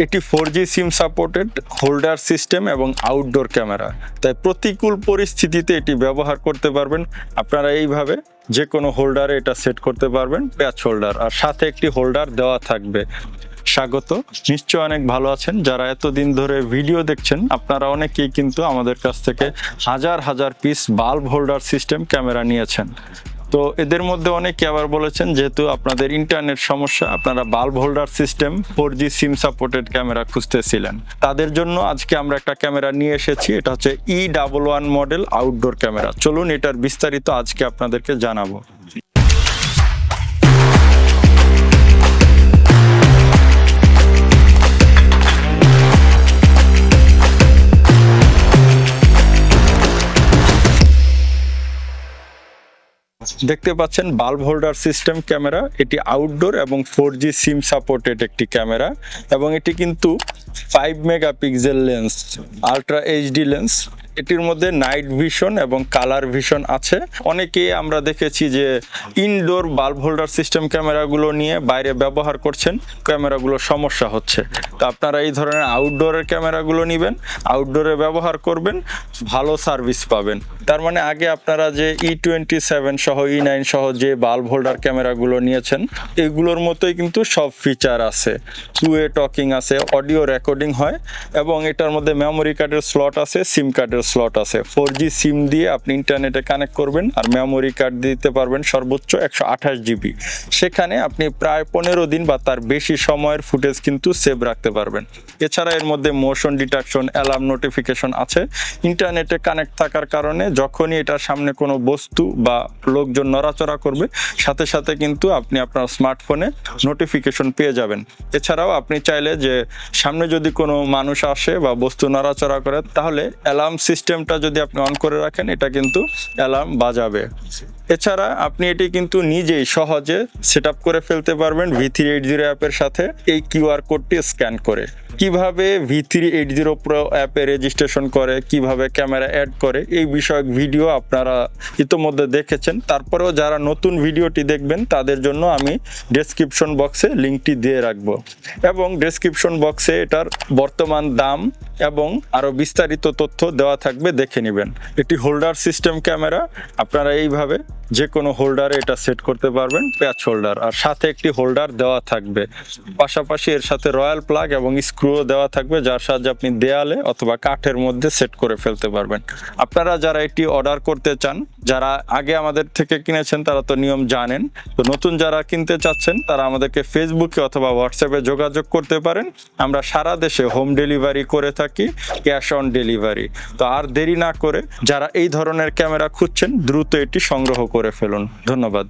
এটি 4G SIM supported holder system এবং outdoor camera, তাই প্রতিকূল পরিস্থিতিতে এটি ব্যবহার করতে পারবেন। আপনারা এইভাবে যে কোনো হোল্ডারে এটা সেট করতে পারবেন, প্যাচ হোল্ডার, আর সাথে একটি হোল্ডার দেওয়া থাকবে। স্বাগত, নিশ্চয় অনেক ভালো আছেন। যারা এতদিন ধরে ভিডিও দেখছেন আপনারা অনেকেই কিন্তু আমাদের কাছ থেকে হাজার হাজার piece bulb holder system camera নিয়েছেন। তো এদের মধ্যে অনেকে আবার বলেছেন যেহেতু আপনাদের ইন্টারনেট সমস্যা, আপনারা bulb holder system 4G SIM supported camera খুঁজতেছিলেন, তাদের জন্য আজকে আমরা একটা ক্যামেরা নিয়ে এসেছি। এটা হচ্ছে E11 মডেল আউটডোর ক্যামেরা। চলুন এটার বিস্তারিত আজকে আপনাদেরকে জানাবো। দেখতে পাচ্ছেন বাল্ব হোল্ডার সিস্টেম ক্যামেরা, এটি আউটডোর এবং 4G সিম সাপোর্টেড একটি ক্যামেরা, এবং এটি কিন্তু 5 megapixel lens, ultra HD lens. এটির মধ্যে নাইট ভিশন এবং কালার ভিশন আছে। অনেকেই আমরা দেখেছি যে ইনডোর বাল্ব হোল্ডার সিস্টেম ক্যামেরাগুলো নিয়ে বাইরে ব্যবহার করছেন, ক্যামেরাগুলো সমস্যা হচ্ছে। তো আপনারা এই ধরনের আউটডোরের ক্যামেরাগুলো নেবেন, আউটডোরে ব্যবহার করবেন, ভালো সার্ভিস পাবেন। তার মানে আগে আপনারা যে E27 সহ E9 সহ যে বাল্ব হোল্ডার ক্যামেরাগুলো নিয়েছেন এগুলোর মতোই কিন্তু সব ফিচার আছে। 2-way টকিং আছে, অডিও রেকর্ডিং হয়, এবং এটার মধ্যে মেমোরি কার্ডের স্লট আছে, সিম কার্ডের স্লট আছে। 4G সিম দিয়ে আপনি ইন্টারনেটে কানেক্ট করবেন আর মেমোরি কার্ড দিতে পারবেন সর্বোচ্চ 128 GB। সেখানে আপনি প্রায় 15 দিন বা তার বেশি সময়ের ফুটেজ কিন্তু সেভ রাখতে পারবেন। এছাড়া এর মধ্যে মোশন ডিটেকশন, অ্যালার্ম নোটিফিকেশন আছে। ইন্টারনেটে কানেক্ট থাকার কারণে যখনই এটার সামনে কোনো বস্তু বা লোকজন নড়াচড়া করবে সাথে সাথে কিন্তু আপনি আপনার স্মার্টফোনে নোটিফিকেশন পেয়ে যাবেন। এছাড়াও আপনি চাইলে যে সামনে যদি কোনো মানুষ আসে বা বস্তু নড়াচড়া করে তাহলে অ্যালার্ম সিস্টেমটা যদি আপনি অন করে রাখেন এটা কিন্তু অ্যালার্ম বাজাবে। এছাড়া আপনি এটি কিন্তু নিজেই সহজে সেট আপ করে ফেলতে পারবেন V380 অ্যাপের সাথে এই কিউআর কোডটি স্ক্যান করে। কিভাবে V380 Pro অ্যাপে রেজিস্ট্রেশন করে, কিভাবে ক্যামেরা অ্যাড করে, এই বিষয়ক ভিডিও আপনারা ইতোমধ্যে দেখেছেন। তারপরেও যারা নতুন ভিডিওটি দেখবেন তাদের জন্য আমি ডেসক্রিপশন বক্সে লিঙ্কটি দিয়ে রাখবো, এবং ডেসক্রিপশন বক্সে এটার বর্তমান দাম এবং আরও বিস্তারিত তথ্য দেওয়া থাকবে, দেখে নেবেন। এটি হোল্ডার সিস্টেম ক্যামেরা, আপনারা এইভাবে যে কোনো হোল্ডারে এটা সেট করতে পারবেন, প্যাচ হোল্ডার, আর সাথে একটি হোল্ডার দেওয়া থাকবে। পাশাপাশি এর সাথে রয়্যাল প্লাগ এবং স্ক্রুও দেওয়া থাকবে, যার সাহায্যে আপনি দেয়ালে অথবা কাঠের মধ্যে সেট করে ফেলতে পারবেন। আপনারা যারা এটি অর্ডার করতে চান, যারা আগে আমাদের থেকে কিনেছেন তারা তো নিয়ম জানেন, তো নতুন যারা কিনতে চাচ্ছেন তারা আমাদেরকে ফেসবুকে অথবা হোয়াটসঅ্যাপে যোগাযোগ করতে পারেন। আমরা সারা দেশে হোম ডেলিভারি করে থাকি, ক্যাশ অন ডেলিভারি। তো আর দেরি না করে যারা এই ধরনের ক্যামেরা খুঁজছেন দ্রুত এটি সংগ্রহ করে ফেলুন। ধন্যবাদ।